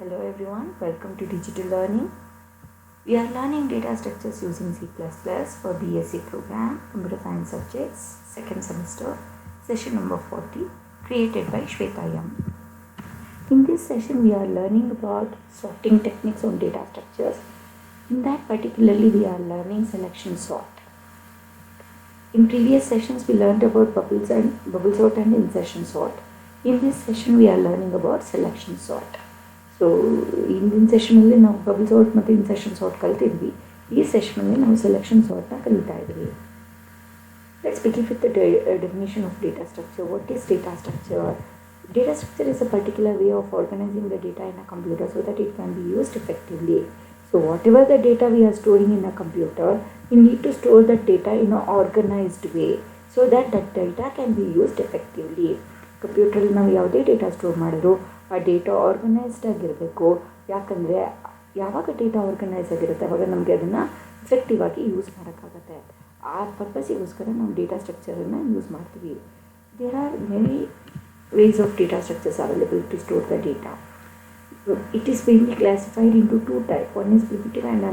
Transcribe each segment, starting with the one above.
Hello everyone, welcome to Digital Learning. We are learning data structures using C++ for BSc program, Computer Science subjects, second semester, session number 40, created by Shweta M. In this session, we are learning about sorting techniques on data structures. In that particularly, we are learning selection sort. In previous sessions, we learned about bubble sort and insertion sort. In this session, we are learning about selection sort. So ಹಿಂದಿನ ಸೆಷನಲ್ಲಿ ನಾವು bubble sort ಮತ್ತು incision sort ಕಲ್ತಿದ್ವಿ. ಈ ಸೆಷನಲ್ಲಿ ನಾವು selection ಸಾರ್ಟ್ನ ಕಲಿತಾ ಇದ್ವಿ. Let's begin with the definition of data structure. What is data structure? Data structure is a particular way of organizing the data in a computer so that it can be used effectively. So whatever the data we are storing in a computer, we need to store that data in an organized way so that that data can be used effectively. ಕಂಪ್ಯೂಟ್ರಲ್ಲಿ ನಾವು ಯಾವುದೇ data store ಮಾಡಿದ್ರು ಆ data organised ಆಗಿರಬೇಕು. ಯಾಕಂದರೆ ಯಾವಾಗ data organise ಆಗಿರುತ್ತೆ ಆವಾಗ ನಮಗೆ ಅದನ್ನು ಎಫೆಕ್ಟಿವ್ ಆಗಿ ಯೂಸ್ ಮಾಡೋಕ್ಕಾಗತ್ತೆ. ಆ ಪರ್ಪಸ್ಸಿಗೋಸ್ಕರ ನಾವು ಡೇಟಾ ಸ್ಟ್ರಕ್ಚರನ್ನು ಯೂಸ್ ಮಾಡ್ತೀವಿ. There are many ways of data structures available to store the data. It is mainly classified into two types. One is primitive and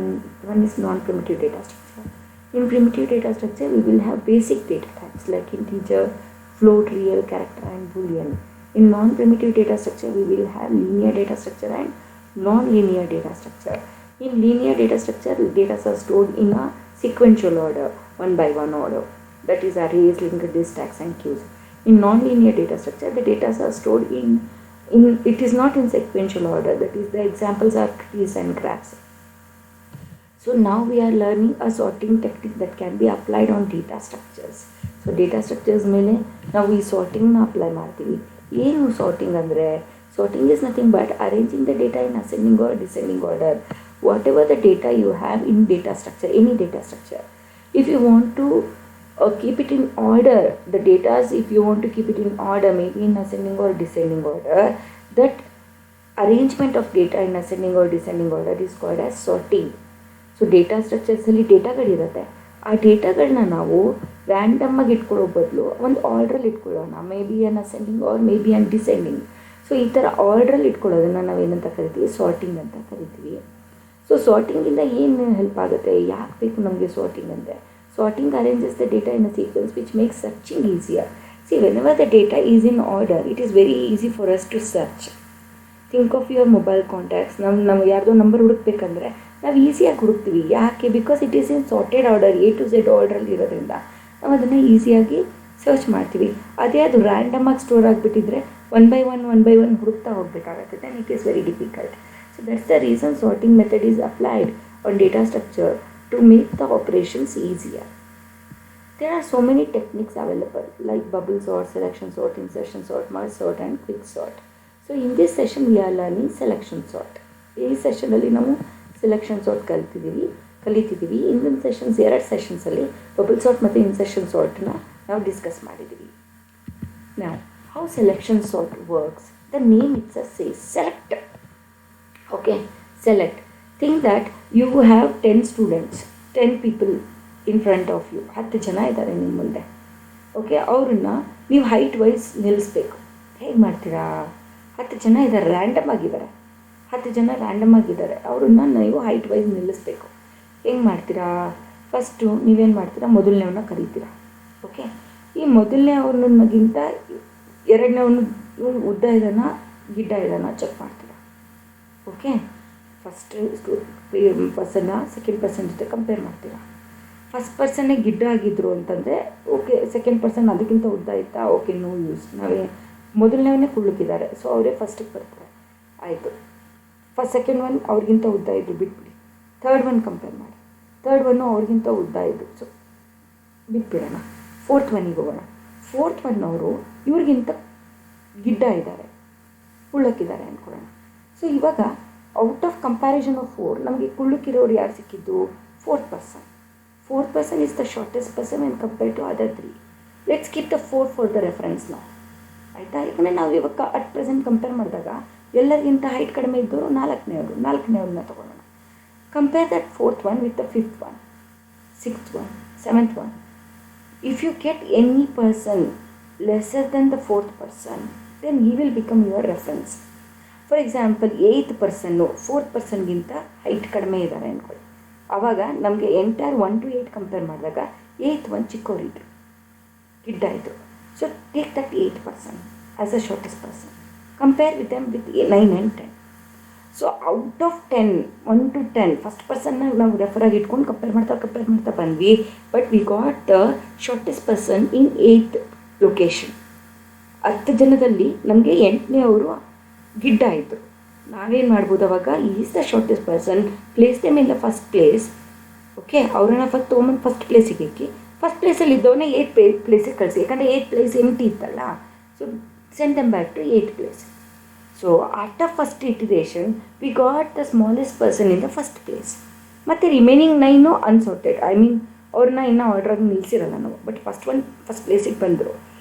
one is non-primitive data structure. In primitive data structure, we will have basic data types like integer, float, real, character and boolean. In non-primitive data structure, we will have linear data structure and non-linear data structure. In linear data structure, data are stored in a sequential order, one by one order. That is arrays, linked lists, stacks and queues. In non-linear data structure, the data are stored in it is not in sequential order. That is, the examples are trees and graphs. So now we are learning a sorting technique that can be applied on data structures. So data structures ಮೇಲೆ ನಾವು ಈ ಸಾರ್ಟಿಂಗ್ನ apply ಮಾಡ್ತೀವಿ. ಏನು sorting ಅಂದರೆ, sorting is nothing but arranging the data in ascending or descending order. Whatever the data you have in data structure, any data structure, if you want to keep it in order, the data, if you want to keep it in order, maybe in ascending or descending order, that arrangement of data in ascending or descending order is called as sorting. So data ಸ್ಟ್ರಕ್ಚರ್ಸಲ್ಲಿ ಡೇಟಾಗಳಿರುತ್ತೆ. ಆ ಡೇಟಾಗಳನ್ನ ನಾವು random ಆಗಿ ಇಟ್ಕೊಳ್ಳೋ ಬದಲು ಒಂದು ಆರ್ಡ್ರಲ್ಲಿ ಇಟ್ಕೊಳ್ಳೋಣ. May be in ascending or may be in descending. So ಈ ಥರ ಆರ್ಡ್ರಲ್ಲಿ ಇಟ್ಕೊಳ್ಳೋದನ್ನು ನಾವೇನಂತ ಕರಿತೀವಿ? ಸಾರ್ಟಿಂಗ್ ಅಂತ ಕರಿತೀವಿ. ಸೊ ಸಾರ್ಟಿಂಗಿಂದ ಏನು ಹೆಲ್ಪ್ ಆಗುತ್ತೆ? ಯಾಕೆ ಬೇಕು ನಮಗೆ ಸಾರ್ಟಿಂಗ್ ಅಂದರೆ, sorting arranges the data in a sequence which makes searching easier. See, whenever the data is in order, it is very easy for us to search. Think of your mobile contacts. ನಾವು ಯಾರ್ದೋ number ಹುಡುಕ್ಬೇಕಂದ್ರೆ ನಾವು ಈಸಿಯಾಗಿ ಹುಡುಕ್ತೀವಿ. ಯಾಕೆ? Because it is in sorted order, A to Z ಆರ್ಡ್ರಲ್ಲಿ ಇರೋದ್ರಿಂದ ನಾವು ಅದನ್ನು ಈಸಿಯಾಗಿ search ಮಾಡ್ತೀವಿ. ಅದೇ ಅದು ರ್ಯಾಂಡಮ್ ಆಗಿ ಸ್ಟೋರ್ ಆಗಿಬಿಟ್ಟಿದ್ರೆ ಒನ್ ಬೈ ಒನ್ ಹುಡುಕ್ತಾ ಹೋಗಬೇಕಾಗತ್ತೆ. Then it is very difficult. So that's the reason sorting method is applied on data structure to make the operations easier. There are so many techniques available like bubble sort, selection sort, insertion sort, merge sort and quick sort. So in this session we are learning selection sort. ಈ ಸೆಷನಲ್ಲಿ ನಾವು selection sort ಕಲಿತಿದ್ದೀವಿ. ಇಂದಿನ sessions 2 ಸೆಷನ್ಸಲ್ಲಿ bubble sort ಮತ್ತು insertion ಸಾರ್ಟ್ನ ನಾವು discuss ಮಾಡಿದ್ದೀವಿ. Now, how selection sort works? The name itself says select. Okay, select. Think that you have 10 students, 10 people in front of you. 10 ಜನ ಇದ್ದಾರೆ ನಿಮ್ಮ ಮುಂದೆ. ಓಕೆ, ಅವ್ರನ್ನ ನೀವು ಹೈಟ್ ವೈಸ್ ನಿಲ್ಲಿಸ್ಬೇಕು. ಹೇಗೆ ಮಾಡ್ತೀರಾ? 10 ಜನ ಇದ್ದಾರೆ, ರ್ಯಾಂಡಮ್ ಆಗಿದ್ದಾರೆ. 10 ಜನ ರ್ಯಾಂಡಮ್ ಆಗಿದ್ದಾರೆ, ಅವ್ರನ್ನ ನೀವು ಹೈಟ್ ವೈಸ್ ನಿಲ್ಲಿಸ್ಬೇಕು. ಹೆಂಗೆ ಮಾಡ್ತೀರಾ? ಫಸ್ಟು ನೀವೇನು ಮಾಡ್ತೀರಾ? ಮೊದಲನೇವನ್ನ ಕರೀತೀರಾ. ಓಕೆ, ಈ ಮೊದಲನೇ ಅವ್ರನ್ನಗಿಂತ ಎರಡನೇವನು ಉದ್ದ ಇದ್ದಾನ ಗಿಡ್ಡ ಇದ್ದಾನ ಚೆಕ್ ಮಾಡ್ತೀರಾ. ಓಕೆ, ಫಸ್ಟ್ ಪರ್ಸನ್ನ ಸೆಕೆಂಡ್ ಪರ್ಸನ್ ಜೊತೆ ಕಂಪೇರ್ ಮಾಡ್ತೀರಾ. ಫಸ್ಟ್ ಪರ್ಸನ್ನೇ ಗಿಡ್ಡ ಆಗಿದ್ರು ಅಂತಂದರೆ ಓಕೆ, ಸೆಕೆಂಡ್ ಪರ್ಸನ್ ಅದಕ್ಕಿಂತ ಉದ್ದ ಇತ್ತಾ? Okay, no use. ಮೊದಲನೇವನ್ನೇ ಕುಳ್ಳುಕಿದ್ದಾರೆ, ಸೊ ಅವರೇ ಫಸ್ಟಿಗೆ ಬರ್ತಾರೆ. ಆಯಿತು, ಸೆಕೆಂಡ್ ಒನ್ ಅವ್ರಿಗಿಂತ ಉದ್ದ ಇದ್ದು ಬಿಟ್ಬಿಡಿ. ಥರ್ಡ್ ಒನ್ ಕಂಪೇರ್ ಮಾಡಿ. ಥರ್ಡ್ ಒನ್ನು ಅವ್ರಿಗಿಂತ ಉದ್ದ ಇದ್ದು, ಸೊ ಬಿಟ್ಬಿಡೋಣ. ಫೋರ್ತ್ ಒನ್ನಿಗೆ ಹೋಗೋಣ. ಫೋರ್ತ್ ಒನ್ ಅವರು ಇವ್ರಿಗಿಂತ ಗಿಡ್ಡ ಇದ್ದಾರೆ, ಕುಳ್ಳಕ್ಕಿದ್ದಾರೆ ಅಂದ್ಕೊಳ್ಳೋಣ. ಸೊ ಇವಾಗ ಔಟ್ ಆಫ್ ಕಂಪ್ಯಾರಿಸನ್ ಆಫ್ 4 ನಮಗೆ ಕುಳ್ಳಕ್ಕಿರೋರು ಯಾರು ಸಿಕ್ಕಿದ್ದು? Fourth person is the shortest person and compare to other 3. Let's keep the 4 for the reference ನಾವು. ಆಯಿತಾ? ಯಾಕಂದರೆ ನಾವು ಇವಾಗ ಅಟ್ ಪ್ರೆಸೆಂಟ್ ಕಂಪೇರ್ ಮಾಡಿದಾಗ ಎಲ್ಲರಿಗಿಂತ ಹೈಟ್ ಕಡಿಮೆ ಇದ್ದವರು ನಾಲ್ಕನೇವ್ರನ್ನ ತೊಗೊಳ್ಳೋಣ. Compare that fourth one with the fifth one, sixth one, seventh one. If you get any person lesser than the fourth person, then he will become your reference. For example 8th ಪರ್ಸನ್ನು 4th ಪರ್ಸನ್ಗಿಂತ height ಕಡಿಮೆ ಇದ್ದಾರೆ ಅಂದ್ಕೊಳ್ಳಿ. ಆವಾಗ ನಮಗೆ entire 1 to 8 compare ಮಾಡಿದಾಗ 8th one ಚಿಕ್ಕವರಿದ್ರು, ಗಿಡ್ಡ ಆಯಿತು. So take that 8 person as a shortest person, compare with them with 9 and 10. So out of 10, 1 to 10 first ಪರ್ಸನ್ನ ನಾವು ರೆಫರಾಗಿ ಇಟ್ಕೊಂಡು ಕಂಪೇರ್ ಮಾಡ್ತಾ ಬಂದ್ವಿ. But we got the shortest person in 8th location. 10 ಜನದಲ್ಲಿ ನಮಗೆ 8ನೇ ಅವರು ಗಿಡ್ಡ ಆಯಿತು. ನಾವೇನು ಮಾಡ್ಬೋದು ಅವಾಗ, is the shortest person, place them in the first place. Okay, ಅವ್ರನ್ನ ಫಸ್ಟ್ ತೊಗೊಂಬಂದು ಫಸ್ಟ್ ಪ್ಲೇಸಿಗೆ ಇಕ್ಕಿ, ಫಸ್ಟ್ ಪ್ಲೇಸಲ್ಲಿ ಇದ್ದವನೇ 8th ಪ್ಲೇಸಿಗೆ ಕಳಿಸಿ. ಯಾಕಂದರೆ 8th ಪ್ಲೇಸ್ ಎಂಟಿ ಇತ್ತಲ್ಲ. So send them back to 8th place. So after first iteration we got the smallest person in the first place. ಮತ್ತು ರಿಮೈನಿಂಗ್ 9 ಅನ್ಸಾರ್ಟೆಡ್, ಐ ಮೀನ್ ಅವ್ರನ್ನ ಇನ್ನೂ ಆರ್ಡ್ರಾಗಿ ನಿಲ್ಲಿಸಿರಲ್ಲ ನಾವು, ಬಟ್ ಫಸ್ಟ್ ಪ್ಲೇಸಿಗೆ ಬಂದರು.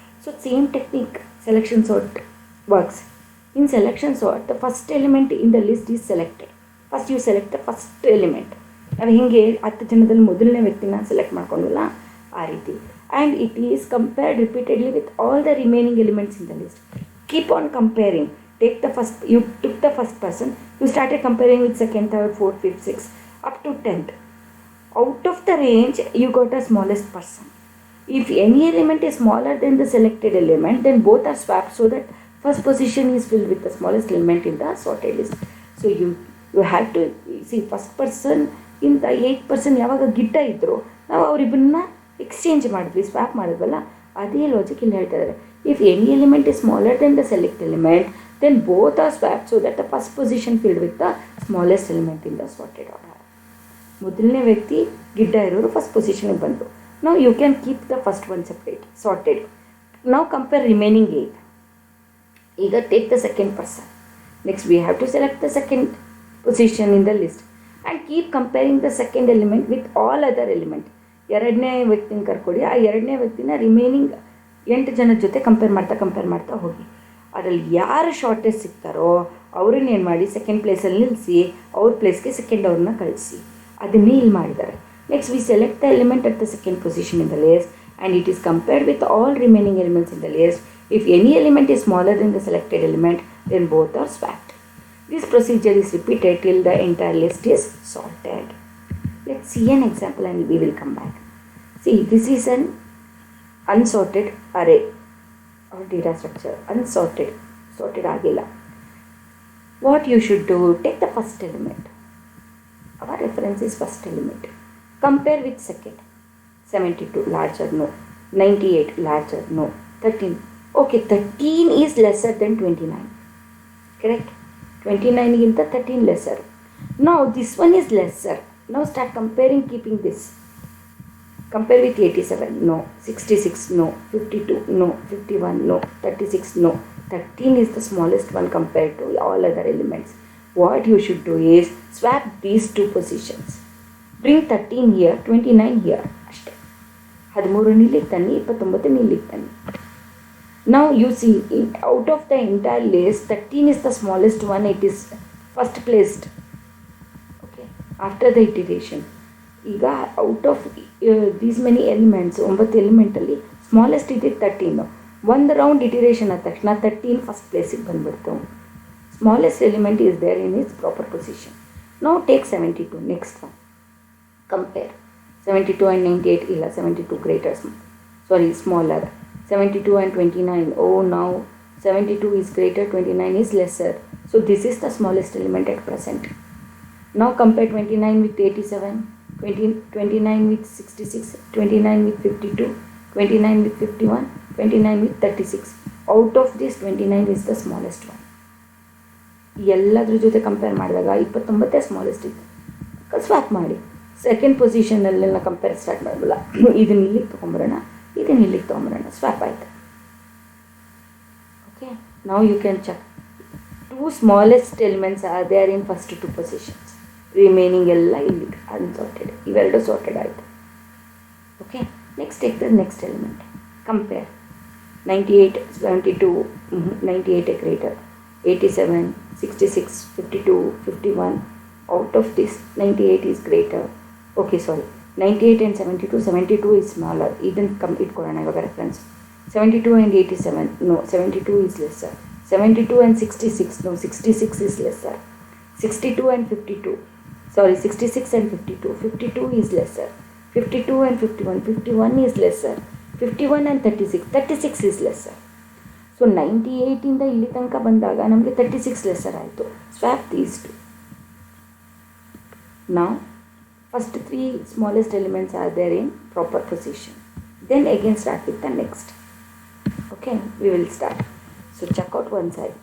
So same technique selection sort works. In selection sort, the first element in the list is selected. First you select the first element. ನಾವು ಹಿಂಗೆ 10 ಜನದಲ್ಲಿ ಮೊದಲನೇ ವ್ಯಕ್ತಿನ ಸೆಲೆಕ್ಟ್ ಮಾಡ್ಕೊಂಡಲ್ಲ ಆ ರೀತಿ. And it is compared repeatedly with all the remaining elements in the list. Keep on comparing. You took the first person, you started comparing with second, third, fourth, fifth, sixth, up to 10th. Out of the range, you got the smallest person. If any element is smaller than the selected element, then both are swapped so that first position is filled with the smallest element in the sorted list. So you have to see first person in the 8th person ಯಾವಾಗ ಗಿಡ್ಡ ಇದ್ದರು ನಾವು ಅವರಿಬ್ಬರನ್ನ exchange ಮಾಡಿದ್ವಿ, swap ಮಾಡಿದ್ವಲ್ಲ, ಅದೇ logic ಇಲ್ಲಿ ಹೇಳ್ತಾ ಇದ್ದಾರೆ. If any element is smaller then the select element, then both are swap so that the first position filled with the smallest element in the sorted order. ಮೊದಲನೇ ವ್ಯಕ್ತಿ ಗಿಡ್ಡ ಇರೋರು ಫಸ್ಟ್ ಪೊಸಿಷನ್ಗೆ ಬಂದರು. ನಾವು you can keep the first one separate sorted. ನಾವು compare remaining 8. ಈಗ take the second person. Next we have to select the second position in the list and keep comparing the second element with all other element. ಎರಡನೇ ವ್ಯಕ್ತಿನ ಕರ್ಕೊಡಿ, ಆ ಎರಡನೇ ವ್ಯಕ್ತಿನ remaining 8 ಜನದ ಜೊತೆ compare ಮಾಡ್ತಾ ಹೋಗಿ. ಅದರಲ್ಲಿ ಯಾರು ಶಾರ್ಟೆಸ್ಟ್ ಸಿಗ್ತಾರೋ ಅವ್ರನ್ನೇನು ಮಾಡಿ ಸೆಕೆಂಡ್ ಪ್ಲೇಸಲ್ಲಿ ನಿಲ್ಲಿಸಿ ಅವ್ರ ಪ್ಲೇಸ್ಗೆ ಸೆಕೆಂಡ್ ಅವ್ರನ್ನ ಕಳಿಸಿ. ಅದನ್ನೇ ಇಲ್ಲಿ ಮಾಡಿದ್ದಾರೆ. Next we select the element at the second position in the list and it is compared with all remaining elements in the list. If any element is smaller than the selected element, then both are swapped. This procedure is repeated till the entire list is sorted. Let's see an example and we will come back. See, this is an unsorted array or data structure. Unsorted, sorted agila. What you should do, take the first element. Our reference is first element. Compare with second. 72 larger, no. 98 larger, no. 13. Okay, 13 is lesser than 29. Correct? 29 ginta 13 lesser. Now this one is lesser. Now start comparing, keeping this. Compare with 87, no. 66, no. 52, no. 51, no. 36, no. 13 is the smallest one compared to all other elements. What you should do is swap these two positions. Bring 13 here, 29 here. ಅಷ್ಟೇ. 13 ಇಲ್ಲಿಗೆ ತನ್ನಿ, 29 ಇಲ್ಲಿಗೆ ತನ್ನಿ. Now you see, out of the entire list, 13 is the smallest one. It is first placed. Okay. After the iteration, ಈಗ out of these many elements, 9 ಎಲಿಮೆಂಟಲ್ಲಿ smallest ಇದೆ 13. ಒಂದು round iteration ಆದ ತಕ್ಷಣ 13 ಫಸ್ಟ್ ಪ್ಲೇಸಿಗೆ ಬಂದ್ಬಿಡ್ತು. Smallest element is there in its proper position. Now take 72. Next one. Compare 72 and 98. ಇಲ್ಲ, 72 greater. Smaller. 72 and 29. Oh, now 72 is greater, 29 is lesser. So this is the smallest element at present. Now compare 29 with 87, 29 with 66, 29 with 52, 29 with 51, 29 with 36. Out of this, 29 is the smallest one. ಎಲ್ಲದ್ರ ಜೊತೆ compare ಮಾಡಿದಾಗ 29 smallest ಇತ್ತು. Swap ಮಾಡಿ second ಪೊಸಿಷನಲ್ಲೆಲ್ಲ compare start ಮಾಡಬಲ್ಲ. ಇದನ್ನ ಇಲ್ಲಿಗೆ ತೊಗೊಂಬರೋಣ, ಇದನ್ನು ಇಲ್ಲಿಗೆ ತೊಗೊಂಬರೋಣ, ಸ್ವ್ಯಾಪ್ ಆಯಿತು. ಓಕೆ, ನಾವು you can check. 2 smallest elements are there in first 2 positions. Remaining ಎಲ್ಲ ಇಲ್ಲಿಗೆ ಅನ್ಸಾರ್ಟೆಡ್. ಇವೆರಡು ಸಾರ್ಟೆಡ್ ಆಯಿತು. Okay, next take the next element. Compare 98, 72, 98 greater, 87, 66, 52, 51. Out of this, 98 is greater. Okay, sorry. 98 and 72, 72 is smaller. ಇದನ್ನು ಇಟ್ಕೊಳ್ಳೋಣ ಇವಾಗ reference. 72 and 87, no, 72 is lesser. 72 and 66, no, 66 is lesser. 62 and 52, sorry, 66 and 52, 52 is lesser. 52 and 51, 51 is lesser. 51 and 36, 36 is lesser. So 98ಇಂದ ಇಲ್ಲಿ ತನಕ ಬಂದಾಗ ನಮಗೆ 36 lesser ಆಯಿತು. Swap these two. Now first three smallest elements are there in proper position. Then again start with the next. Okay, we will start. So check out one side.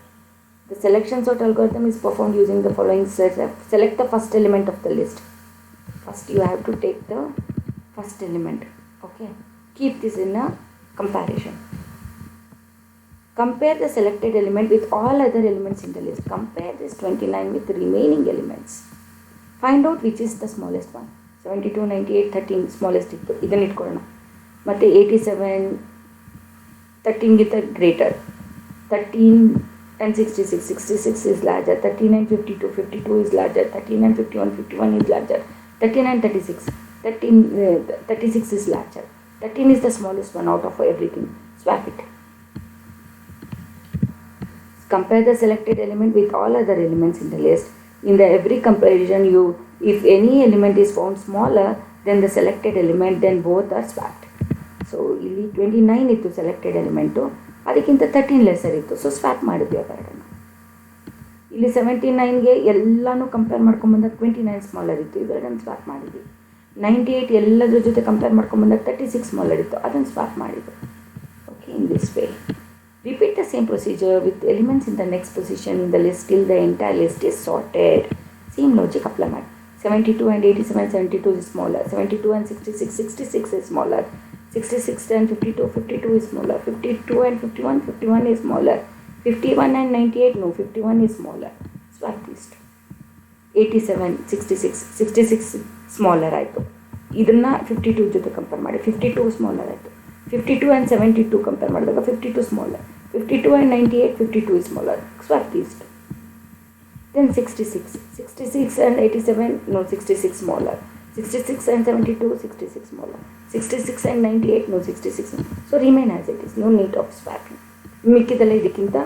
The selection sort algorithm is performed using the following setup. Select the first element of the list. First you have to take the first element. Okay, keep this in a comparison. Compare the selected element with all other elements in the list. Compare this 29 with the remaining elements. Find out which is the smallest one. 72, 98, 13 smallest ಇತ್ತು, ಇದನ್ನು ಇಟ್ಕೊಳ್ಳೋಣ. ಮತ್ತು 87 13ಗಿಂತ greater. 13 and 66, 66 is larger. 13 and 52, 52 is larger. 13 and 51, 51 is larger. 13 and 36, 36 is larger. 13 is the smallest one out of everything. Swap it. Compare the selected element with all other elements in the list. In the every comparison, if any element is found smaller than the selected element, then both are swapped. So ಇಲ್ಲಿ 29 ಇತ್ತು selected element, ಅದಕ್ಕಿಂತ 13 lesser ಇತ್ತು. So swap ಮಾಡಿದ್ವಿ ಅವೆರಡನ್ನು. ಇಲ್ಲಿ 79ಗೆ ಎಲ್ಲನೂ compare ಮಾಡ್ಕೊಂಬಂದಾಗ 29 smaller ಇತ್ತು, ಇವೆರಡನ್ನು swap ಮಾಡಿದ್ವಿ. 98 ಎಲ್ಲದ್ರ ಜೊತೆ ಕಂಪೇರ್ ಮಾಡ್ಕೊಂಬಂದಾಗ 36 ಸ್ಮಾಲರ್ ಇತ್ತು, ಅದನ್ನು ಸ್ವ್ಯಾಪ್ ಮಾಡಿದ್ವಿ. Okay, in this way repeat the same procedure with elements in the next position in the list till the entire list is sorted. Same logic apply ಮಾಡಿ. 72 and 87, 72 is smaller. 72 and 66, 66 is smaller. 66 and 52, 52 is smaller. 52 and 51, 51 is smaller. 51 and 98, no, 51 is smaller. Swap these two. 87, 66, 66 smaller ಆಯಿತು. ಇದನ್ನು 52 ಜೊತೆ compare ಮಾಡಿ, 52 smaller ಆಯಿತು. 52 and 72 compare ಮಾಡಿದಾಗ 52 smaller. 52 and 98, 52 is smaller. Swap these two. Then 66, 66 and 87, no, 66 smaller. 66 and 72, 66 smaller. 66 and 98, no, 66. So remain as it is, no need of swapping. ಮಿಕ್ಕಿದೆಲ್ಲ ಇದಕ್ಕಿಂತ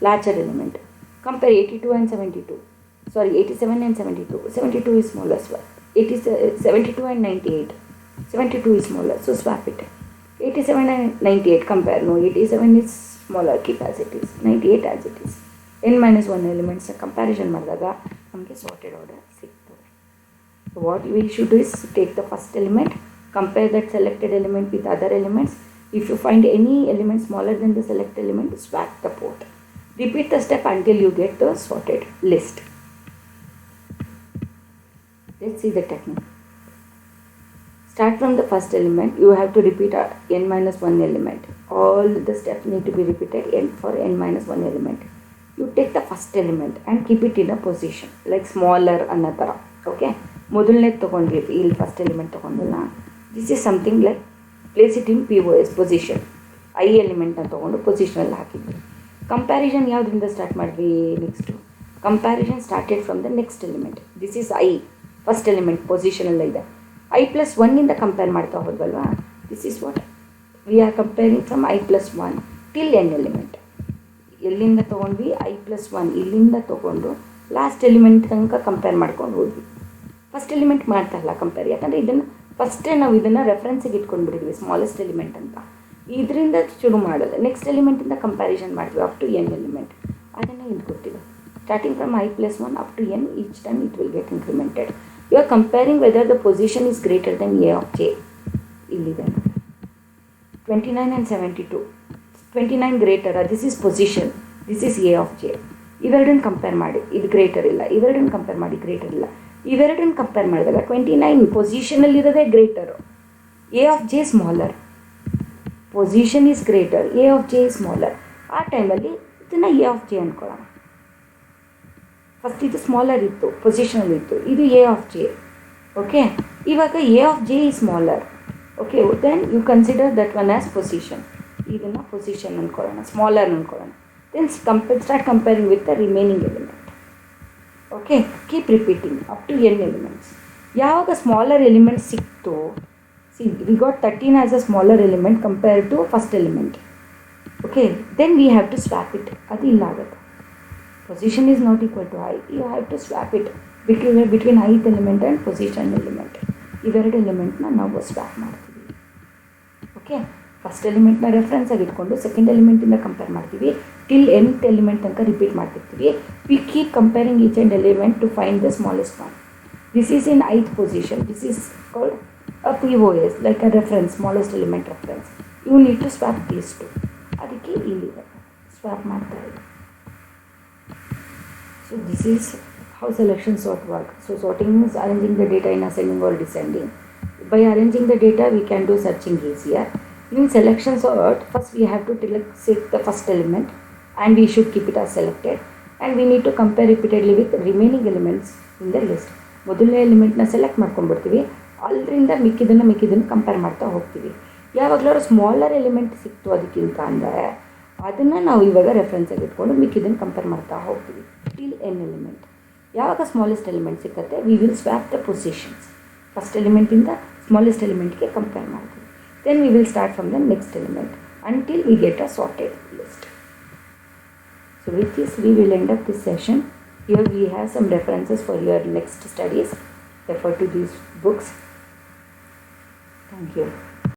larger element. Compare 82 and 72, sorry 87 and 72, 72 is smaller. Swap 72 and 98, 72 is smaller, so swap it. 87 and 98 compare, no, 87 is smaller, keep as it is. 98 as it is. n-1 ಎಲಿಮೆಂಟ್ಸ್ನ comparison ಮಾಡಿದಾಗ ನಮಗೆ sorted order ಸಿಗ್ತದೆ. So what we should do is take the first element, compare that selected element with other elements. If you find any element smaller than the selected element, swap the both. Repeat the step until you get the sorted list. Let's see the technique. Start from the first element. You have to repeat n-1 element. All the steps need to be repeated for n-1 element. You take the first element and keep it in a position like smaller ಅನ್ನೋ ಥರ. Okay, ಮೊದಲನೇ ತೊಗೊಂಡ್ವಿ, ಇಲ್ಲಿ first element ತೊಗೊಂಡಿಲ್ಲ. This is something like place it in POS position. I ಎಲಿಮೆಂಟ್ನ ತೊಗೊಂಡು ಪೊಸಿಷನಲ್ಲಿ ಹಾಕಿದ್ವಿ. ಕಂಪ್ಯಾರಿಸನ್ ಯಾವುದರಿಂದ ಸ್ಟಾರ್ಟ್ ಮಾಡಿದ್ವಿ? Next comparison started from the next element. This is i, first element ಪೊಸಿಷನಲ್ಲ ಇದೆ. i+1 ಕಂಪೇರ್ ಮಾಡ್ತಾ ಹೋದ್ವಲ್ವಾ? This is what we are comparing from i+1 till n ಎಲಿಮೆಂಟ್. ಎಲ್ಲಿಂದ ತೊಗೊಂಡ್ವಿ? i+1 ಇಲ್ಲಿಂದ ತೊಗೊಂಡು ಲಾಸ್ಟ್ ಎಲಿಮೆಂಟ್ ತನಕ ಕಂಪೇರ್ ಮಾಡ್ಕೊಂಡು ಹೋದ್ವಿ. ಫಸ್ಟ್ ಎಲಿಮೆಂಟ್ ಮಾಡ್ತಾ ಇಲ್ಲ ಕಂಪೇರ್, ಯಾಕಂದರೆ ಇದನ್ನು ಫಸ್ಟೇ ನಾವು ಇದನ್ನು ರೆಫರೆನ್ಸಿಗೆ ಇಟ್ಕೊಂಡ್ಬಿಟ್ಟಿದ್ವಿ ಸ್ಮಾಲೆಸ್ಟ್ ಎಲಿಮೆಂಟ್ ಅಂತ. ಇದರಿಂದ ಶುರು ಮಾಡಲ್ಲ, ನೆಕ್ಸ್ಟ್ ಎಲಿಮೆಂಟಿಂದ ಕಂಪ್ಯಾರಿಸನ್ ಮಾಡ್ತೀವಿ ಅಪ್ ಟು n ಎಲಿಮೆಂಟ್. ಅದನ್ನು ಇಲ್ಲಿ ಕೊಟ್ಟಿದೆ. Starting from i+1 up to n, each time it will get incremented. You are comparing whether the position is greater than a of j. ಇಲ್ಲಿದೆ 29 and 72. 29 greater, this is position, this is a of j. ಇವೆರಡನ್ನು compare ಮಾಡಿ, ಇದು greater ಇಲ್ಲ. ಇವೆರಡನ್ನು compare ಮಾಡಿ, greater ಇಲ್ಲ. ಇವೆರಡನ್ನು compare ಮಾಡಿದಾಗ 29 ಪೊಸಿಷನಲ್ಲಿರೋದೇ greater, a of j smaller. Position is greater, a of j smaller. ಆ ಟೈಮಲ್ಲಿ ಇದನ್ನು a of j ಅಂದ್ಕೊಳ್ಳೋಣ. ಫಸ್ಟ್ ಇದು ಸ್ಮಾಲರ್ ಇತ್ತು, ಪೊಸಿಷನಲ್ಲಿ ಇತ್ತು, ಇದು a of j. ಓಕೆ, ಇವಾಗ a of j is smaller. Okay, then you consider that one as position. ಇದನ್ನು ಪೊಸಿಷನ್ ಅಂದ್ಕೊಳ್ಳೋಣ, ಸ್ಮಾಲರ್ ಅಂದ್ಕೊಳ್ಳೋಣ. Then start comparing with the remaining element. Okay, keep repeating up to n ಎಲಿಮೆಂಟ್ಸ್. ಯಾವಾಗ smaller element ಸಿಕ್ತು, see we got 13 as a smaller element compare to first element. Okay, then we have to swap it. ಅದು ಇಲ್ಲ ಆಗುತ್ತೆ. Position is not equal to I. You have to swap it between ith element and position element. ಇವೆರಡು ಎಲಿಮೆಂಟ್ನ ನಾವು swap ಮಾಡ್ತೀವಿ. Okay, first ಎಲಿಮೆಂಟ್ನ reference ಆಗಿ ಇಟ್ಕೊಂಡು second ಎಲಿಮೆಂಟಿಂದ compare ಮಾಡ್ತೀವಿ. ಟಿಲ್ nth ಎಲಿಮೆಂಟ್ ತನಕ ರಿಪೀಟ್ ಮಾಡ್ತಿರ್ತೀವಿ. We keep comparing each and element to find the smallest one. This is in ith position. This is called a POS, like a reference, smallest element reference. You need to swap these two. ಅದಕ್ಕೆ ಇಲ್ಲಿದೆ swap ಮಾಡ್ತಾ ಇದೆ. So this is how selection sort work. So sorting is arranging the data in ascending or descending. By arranging the data, we can do searching easier. In selection sort, first we have to select the first element and we should keep it as selected, and we need to compare repeatedly with remaining elements in the list. ಮೊದಲನೇ ಎಲಿಮೆಂಟ್ನ select ಮಾಡ್ಕೊಂಡ್ಬಿಡ್ತೀವಿ, ಅಲ್ಲಿಂದ ಮಿಕ್ಕಿದ್ದನ್ನು compare ಮಾಡ್ತಾ ಹೋಗ್ತೀವಿ. ಯಾವಾಗಲಾದ್ರು smaller element ಸಿಕ್ತು ಅದಕ್ಕಿಂತ ಅಂದರೆ ಅದನ್ನು ನಾವು ಇವಾಗ ರೆಫರೆನ್ಸಾಗಿ ಇಟ್ಕೊಂಡು ಮಿಕ್ಕಿದ್ದನ್ನು ಕಂಪೇರ್ ಮಾಡ್ತಾ ಹೋಗ್ತೀವಿ ಟಿಲ್ n ಎಲಿಮೆಂಟ್. ಯಾವಾಗ ಸ್ಮಾಲೆಸ್ಟ್ ಎಲಿಮೆಂಟ್ ಸಿಕ್ಕತ್ತೆ, we will swap the positions. First ಎಲಿಮೆಂಟಿಂದ ಸ್ಮಾಲೆಸ್ಟ್ ಎಲಿಮೆಂಟ್ಗೆ ಕಂಪೇರ್ ಮಾಡ್ತೀವಿ. Then we will start from the next element until we get a sorted list. So with this we will end up this session. Here we have some references for your next studies. Refer to these books. Thank you.